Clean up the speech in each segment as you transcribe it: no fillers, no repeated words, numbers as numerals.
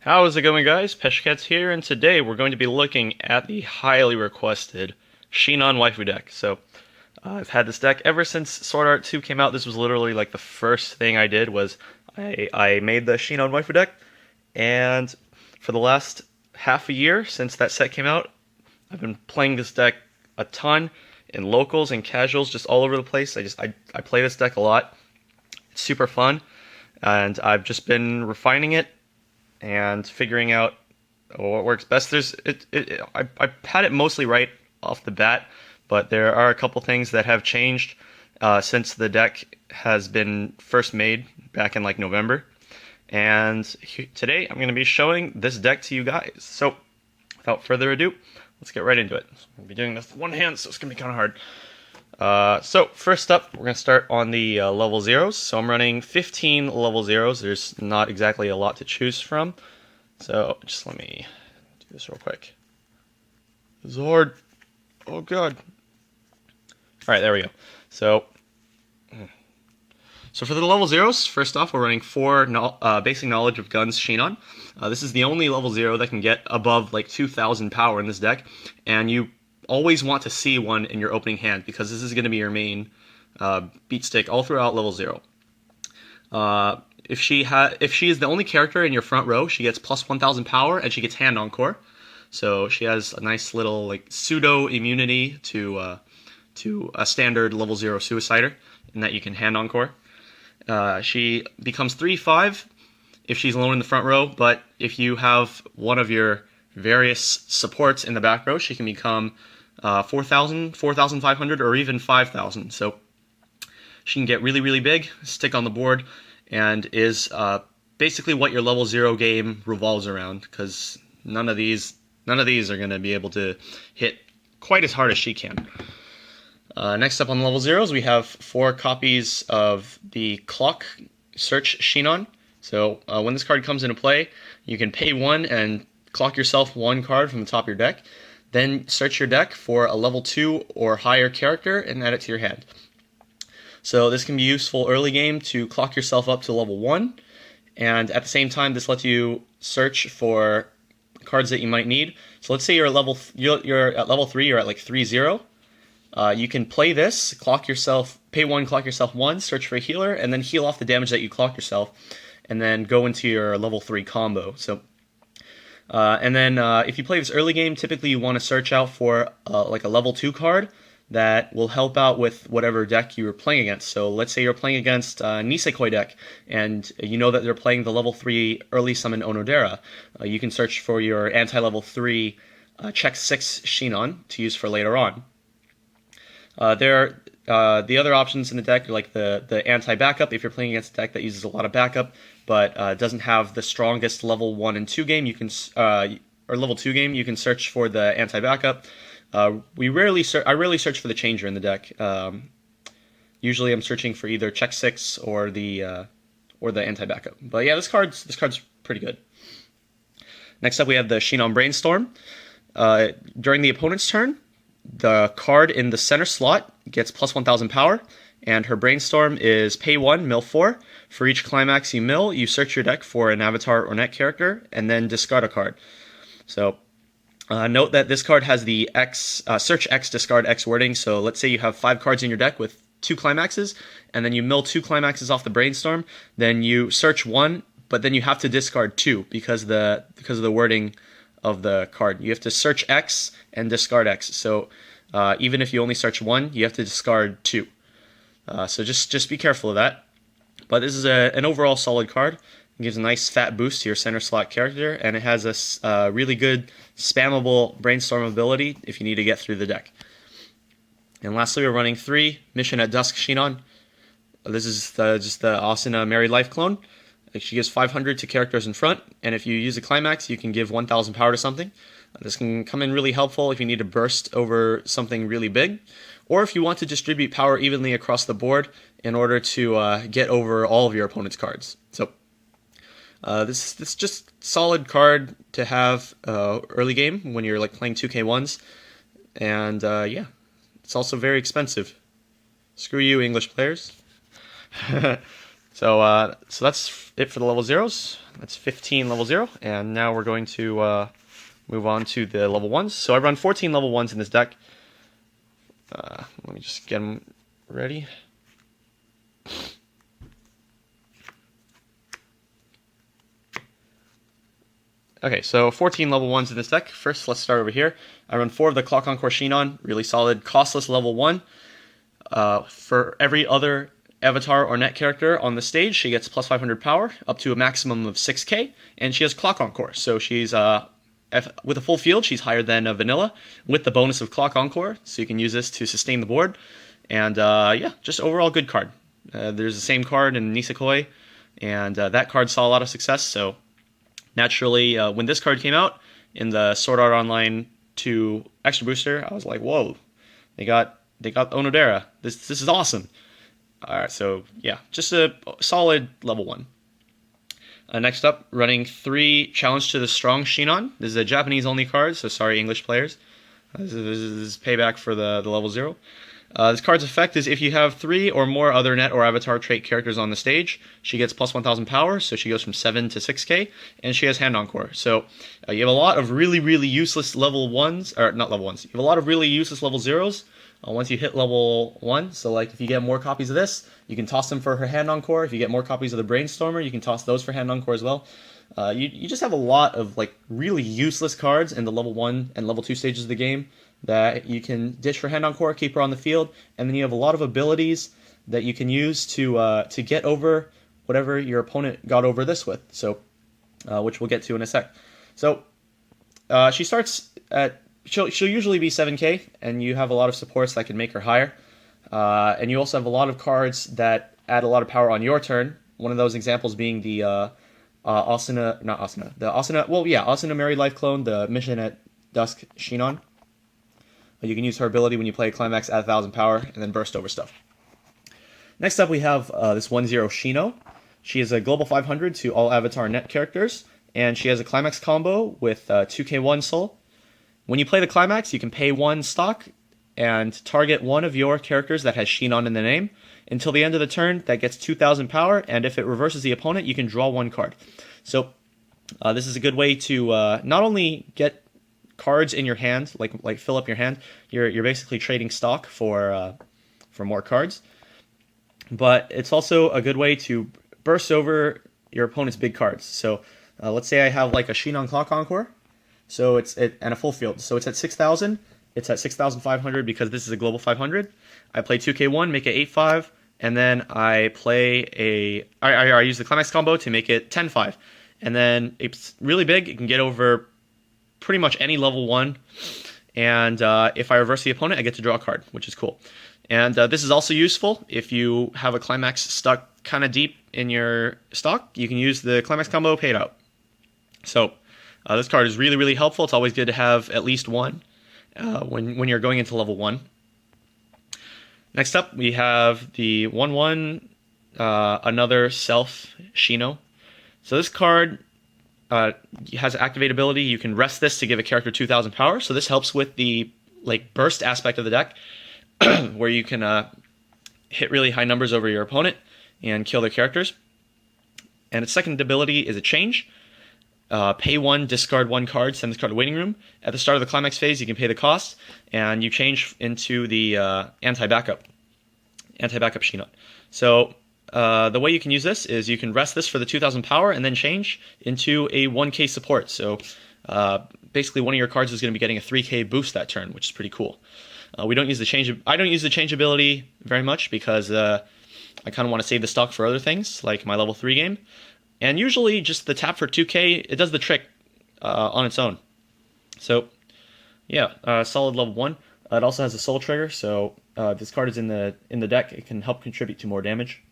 How is it going, guys? Peshkets here, and today we're going to be looking at the highly requested Sinon Waifu deck. I've had this deck ever since Sword Art 2 came out. This was literally like the first thing I did was I made the Sinon Waifu deck, and for the last half a year since that set came out, I've been playing this deck a ton in locals and casuals, just all over the place. I play this deck a lot. It's super fun, and I've just been refining it and figuring out what works best. I had it mostly right off the bat, but there are a couple things that have changed since the deck has been first made back in like November. And today I'm going to be showing this deck to you guys. So without further ado, let's get right into it. I'm going to be doing this with one hand, so it's going to be kind of hard. So first up, we're going to start on the level zeros. So I'm running 15 level zeros. There's not exactly a lot to choose from. So just let me do this real quick. Zord. Oh god. Alright, there we go. So for the level zeros, first off, we're running 4 basic knowledge of guns Sinon. This is the only level 0 that can get above like 2,000 power in this deck, and you always want to see one in your opening hand because this is going to be your main beat stick all throughout level 0. If she is the only character in your front row, she gets plus 1,000 power and she gets hand encore. So she has a nice little like pseudo immunity to a standard level 0 suicider in that you can hand encore. She becomes 3/5 if she's alone in the front row, but if you have one of your various supports in the back row, she can become 4,000, 4,500, or even 5,000. So she can get really, really big, stick on the board, and is basically what your level 0 game revolves around, because none of these are going to be able to hit quite as hard as she can. Next up on level zeros, we have 4 copies of the Clock Search Sinon. So when this card comes into play, you can pay 1 and clock yourself 1 card from the top of your deck. Then search your deck for a level 2 or higher character and add it to your hand. So this can be useful early game to clock yourself up to level 1, and at the same time this lets you search for cards that you might need. So let's say you're at level 3, you're at like 3-0. You can play this, pay 1, clock yourself 1, search for a healer, and then heal off the damage that you clock yourself, and then go into your level 3 combo. So and then if you play this early game, typically you want to search out for like a level 2 card that will help out with whatever deck you were playing against. So let's say you're playing against Nisekoi deck, and you know that they're playing the level 3 early summon Onodera. You can search for your anti-level 3 check 6 Sinon to use for later on. The other options in the deck are like the anti-backup. If you're playing against a deck that uses a lot of backup, but doesn't have the strongest level 1 and 2 game, you can or level 2 game, you can search for the anti-backup. I rarely search for the changer in the deck. Usually I'm searching for either check 6 or the anti-backup. But yeah, this card's pretty good. Next up, we have the Sinon Brainstorm. During the opponent's turn, the card in the center slot gets plus 1,000 power, and her Brainstorm is pay 1, mill 4. For each climax you mill, you search your deck for an avatar or net character, and then discard a card. So note that this card has the search X, discard X wording. So let's say you have 5 cards in your deck with 2 climaxes, and then you mill 2 climaxes off the Brainstorm. Then you search 1, but then you have to discard 2 because of the wording of the card. You have to search X and discard X. So even if you only search 1, you have to discard 2. So just be careful of that. But this is an overall solid card. It gives a nice fat boost to your center slot character, and it has a really good spammable Brainstorm ability if you need to get through the deck. And lastly, we're running 3 Mission at Dusk Sinon. This is just the Asuna Married Life clone. She gives 500 to characters in front, and if you use a climax, you can give 1,000 power to something. This can come in really helpful if you need to burst over something really big, or if you want to distribute power evenly across the board in order to get over all of your opponent's cards. So this is just solid card to have early game when you're like playing 2K1s, and yeah, it's also very expensive. Screw you, English players. So that's it for the level zeros. That's 15 level 0, and now we're going to move on to the level 1s. So I run 14 level 1s in this deck. Let me just get them ready. Okay, so 14 level 1s in this deck. First, let's start over here. I run 4 of the Clock Encore Sinon, really solid, costless level 1. For every other avatar or net character on the stage, she gets plus 500 power, up to a maximum of 6k, and she has Clock Encore, so she's, with a full field, she's higher than Vanilla, with the bonus of Clock Encore, so you can use this to sustain the board, and yeah, just overall good card. There's the same card in Nisekoi, and that card saw a lot of success, so naturally, when this card came out in the Sword Art Online 2 Extra Booster, I was like, whoa, they got Onodera. This is awesome. Alright, so yeah, just a solid level 1. Next up, running 3 Challenge to the Strong Sinon. This is a Japanese-only card, so sorry, English players. This is payback for the level 0. This card's effect is if you have 3 or more other net or avatar trait characters on the stage, she gets plus 1000 power, so she goes from 7 to 6k, and she has Hand Encore. So you have a lot of really, really useless level 1s, or not level 1s, you have a lot of really useless level 0s once you hit level 1. So like if you get more copies of this, you can toss them for her Hand Encore. If you get more copies of the Brainstormer, you can toss those for Hand Encore as well. You just have a lot of like really useless cards in the level 1 and level 2 stages of the game that you can ditch for Hand Encore, keep her on the field, and then you have a lot of abilities that you can use to get over whatever your opponent got over this with. So, which we'll get to in a sec. So, she starts at she'll usually be 7k, and you have a lot of supports that can make her higher, and you also have a lot of cards that add a lot of power on your turn. One of those examples being the Asuna Married Life clone, the Mission at Dusk Sinon. You can use her ability when you play Climax at 1000 power and then burst over stuff. Next up we have this 1-0 Shino. She is a global 500 to all avatar net characters, and she has a Climax combo with 2k1 soul. When you play the Climax, you can pay 1 stock and target one of your characters that has Sinon in the name. Until the end of the turn, that gets 2000 power, and if it reverses the opponent, you can draw 1 card. So this is a good way to not only get cards in your hand, like fill up your hand. You're basically trading stock for more cards, but it's also a good way to burst over your opponent's big cards. So let's say I have like a Sinon Clock Encore, so and a full field. So it's at 6,000. It's at 6,500 because this is a global 500. I play 2k1, make it 8-5, and then I play I use the Climax combo to make it 10-5, and then it's really big. It can get over pretty much any level 1, and if I reverse the opponent, I get to draw a card, which is cool. And this is also useful if you have a Climax stuck kind of deep in your stock. You can use the Climax combo, pay it out. So this card is really, really helpful. It's always good to have at least one when you're going into level 1. Next up, we have the 1-1 Another Self Shino. So this card has activate ability. You can rest this to give a character 2000 power. So this helps with the burst aspect of the deck, where you can hit really high numbers over your opponent and kill their characters. And its second ability is a change. Pay 1, discard 1 card, send this card to waiting room. At the start of the Climax phase, you can pay the cost, and you change into the anti-backup Sinon. So the way you can use this is you can rest this for the 2000 power and then change into a 1k support. So basically one of your cards is going to be getting a 3k boost that turn, which is pretty cool. We don't use the change. I don't use the change ability very much because I kind of want to save the stock for other things, like my level 3 game. And usually just the tap for 2k, it does the trick on its own. So yeah, solid level 1. It also has a soul trigger, so if this card is in the deck, it can help contribute to more damage.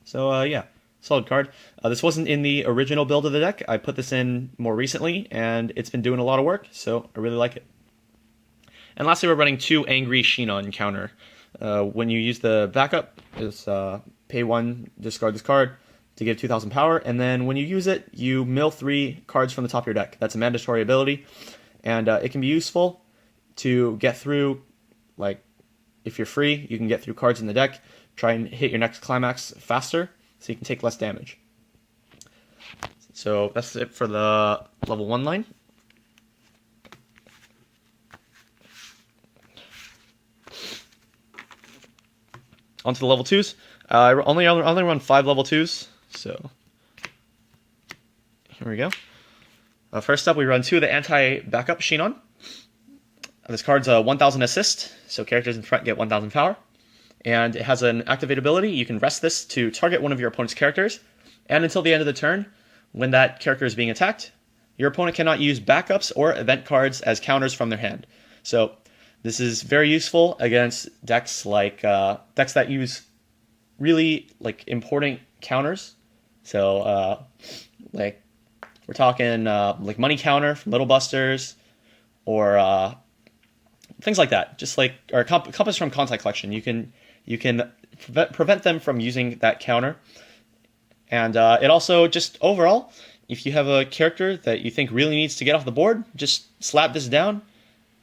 So yeah, solid card. This wasn't in the original build of the deck. I put this in more recently, and it's been doing a lot of work, so I really like it. And lastly, we're running 2 Angry Sinon counter. When you use the backup, it's pay 1, discard this card to give 2000 power, and then when you use it, you mill 3 cards from the top of your deck. That's a mandatory ability, and it can be useful to get through, if you're free, you can get through cards in the deck, try and hit your next Climax faster, so you can take less damage. So that's it for the level 1 line. On to the level 2s. I only run 5 level 2s, so here we go. First up, we run 2 of the anti-backup Sinon. This card's a 1000 assist, so characters in front get 1000 power. And it has an activate ability. You can rest this to target one of your opponent's characters, and until the end of the turn, when that character is being attacked, your opponent cannot use backups or event cards as counters from their hand. So this is very useful against decks like decks that use really like important counters. So like we're talking like money counter from Little Busters, or things like that. Just like or compass from Contact Collection. You can prevent them from using that counter. And it also just overall, if you have a character that you think really needs to get off the board, just slap this down,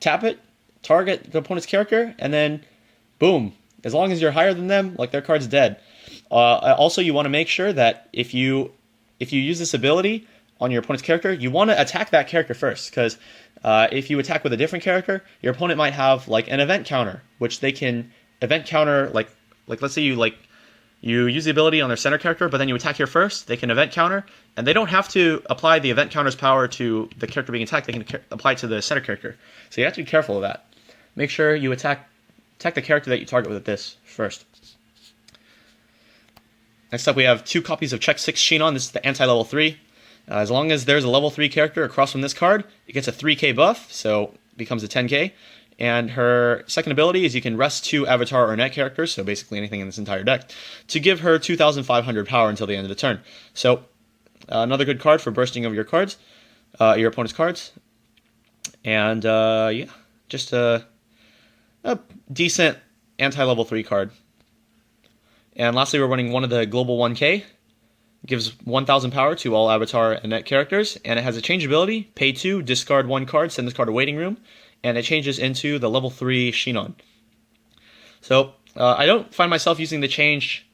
tap it, target the opponent's character, and then boom. As long as you're higher than them, like their card's dead. Also, you want to make sure that if you use this ability on your opponent's character, you want to attack that character first, because if you attack with a different character, your opponent might have like an event counter, which they can event counter like let's say you use the ability on their center character, but then you attack here first, they can event counter, and they don't have to apply the event counter's power to the character being attacked, they can apply it to the center character. So you have to be careful of that. Make sure you attack the character that you target with this first. Next up, we have 2 copies of Check 6 Sinon. This is the anti-level 3. As long as there's a level 3 character across from this card, it gets a 3k buff, so it becomes a 10k. And her second ability is you can rest 2 avatar or net characters, so basically anything in this entire deck, to give her 2,500 power until the end of the turn. So another good card for bursting of your cards, your opponent's cards. And yeah, just a decent anti-level 3 card. And lastly, we're running one of the Global 1K. It gives 1,000 power to all avatar and net characters, and it has a change ability, pay 2, discard 1 card, send this card to waiting room, and it changes into the level 3 Sinon. So I don't find myself using the change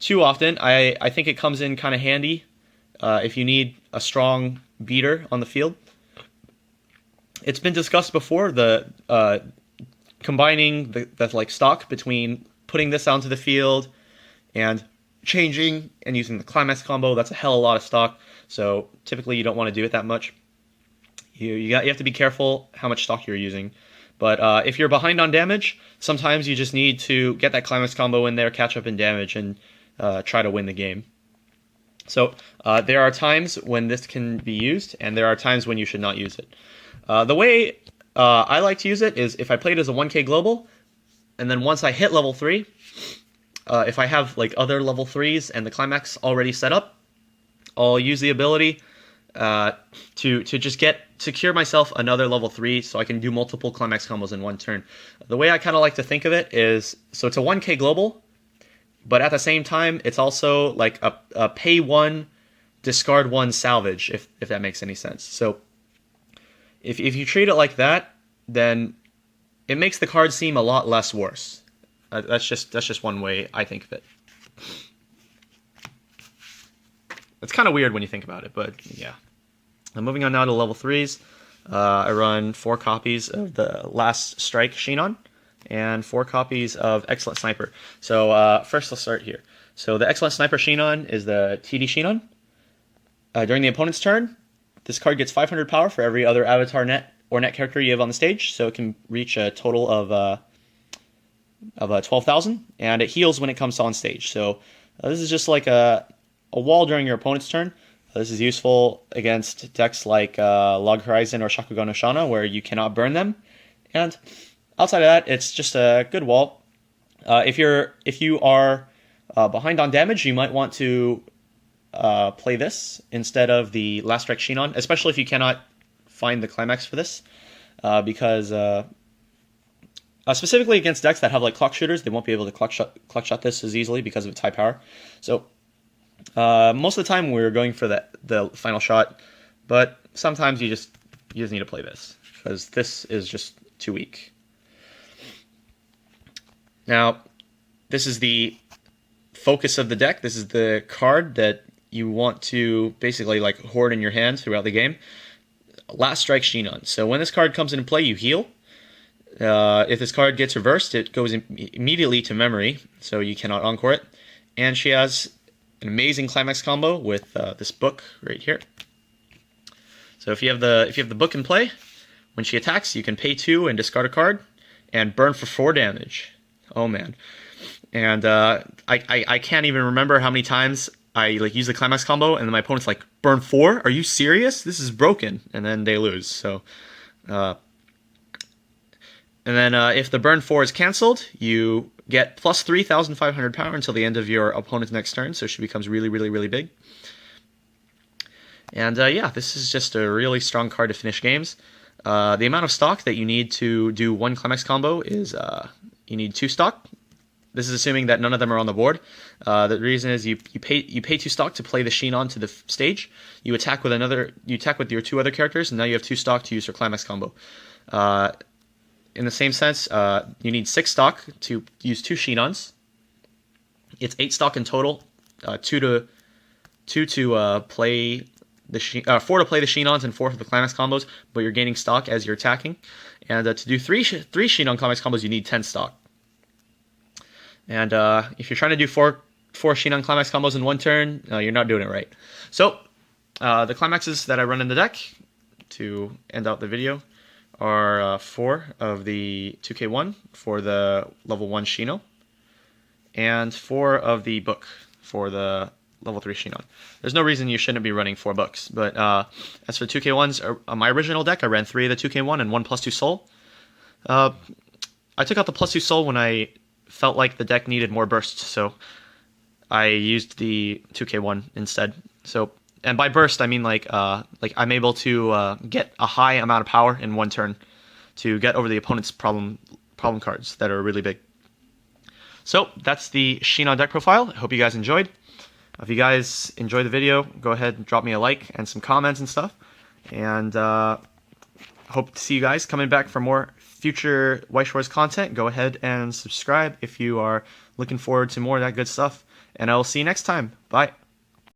too often. I think it comes in kind of handy if you need a strong beater on the field. It's been discussed before, the combining the like stock between putting this onto the field and changing and using the climax combo. That's a hell of a lot of stock, so typically you don't want to do it that much. You have to be careful how much stock you're using. But if you're behind on damage, sometimes you just need to get that climax combo in there, catch up in damage, and try to win the game. So there are times when this can be used, and there are times when you should not use it. The way I like to use it is if I play it as a 1k global, and then once I hit level 3, if I have like other level 3s and the climax already set up, I'll use the ability to just secure myself another level 3 so I can do multiple climax combos in one turn. The way I kind of like to think of it is, so it's a 1k global, but at the same time, it's also like a pay 1, discard 1 salvage, if that makes any sense. So if you treat it like that, then it makes the card seem a lot less worse. That's just one way I think of it. It's kind of weird when you think about it, but yeah. I'm moving on now to level 3s. I run 4 copies of the Last Strike Sinon and 4 copies of Excellent Sniper. So first let's start here. So the Excellent Sniper Sinon is the TD Sinon. During the opponent's turn, this card gets 500 power for every other avatar net or net character you have on the stage, so it can reach a total of 12,000, and it heals when it comes on stage. So this is just like a wall during your opponent's turn. This is useful against decks like Log Horizon or Shakugan no Shana, where you cannot burn them. And outside of that, it's just a good wall. If you are behind on damage, you might want to play this instead of the Last Strike Sinon, especially if you cannot find the climax for this, because specifically against decks that have like clock shooters, they won't be able to clock shot this as easily because of its high power. So most of the time we're going for the final shot, but sometimes you just need to play this because this is just too weak. Now, this is the focus of the deck. This is the card that you want to basically like hoard in your hand throughout the game. Last Strike Sinon. So when this card comes into play, you heal. If this card gets reversed, it goes immediately to memory, so you cannot encore it. And she has an amazing climax combo with this book right here. So if you have the book in play, when she attacks, you can pay 2 and discard a card, and burn for 4 damage. Oh man! And I can't even remember how many times I like use the climax combo, and then my opponent's like, burn 4? Are you serious? This is broken, and then they lose. So, and then if the burn 4 is cancelled, you get plus 3,500 power until the end of your opponent's next turn. So she becomes really, really, really big. And yeah, this is just a really strong card to finish games. The amount of stock that you need to do one climax combo is you need 2 stock. This is assuming that none of them are on the board. The reason is you pay 2 stock to play the Sinon to the stage. You attack with your 2 other characters, and now you have 2 stock to use your climax combo. In the same sense, you need 6 stock to use 2 Sinons. It's 8 stock in total. 4 to play the Sinons and 4 for the climax combos, but you're gaining stock as you're attacking. And to do 3 Sinon climax combos, you need 10 stock. And if you're trying to do 4 Sinon climax combos in one turn, you're not doing it right. So the climaxes that I run in the deck to end out the video are 4 of the 2K1 for the level 1 Sinon, and 4 of the book for the level 3 Sinon. There's no reason you shouldn't be running 4 books, but as for 2K1s, on my original deck, I ran 3 of the 2K1 and 1 +2 soul. I took out the +2 soul when I felt like the deck needed more bursts, so I used the 2K1 instead. So, and by burst, I mean like I'm able to get a high amount of power in one turn to get over the opponent's problem cards that are really big. So that's the Sinon deck profile. I hope you guys enjoyed. If you guys enjoyed the video, go ahead and drop me a like and some comments and stuff. And hope to see you guys coming back for more future Weiss Schwarz content. Go ahead and subscribe if you are looking forward to more of that good stuff. And I will see you next time. Bye.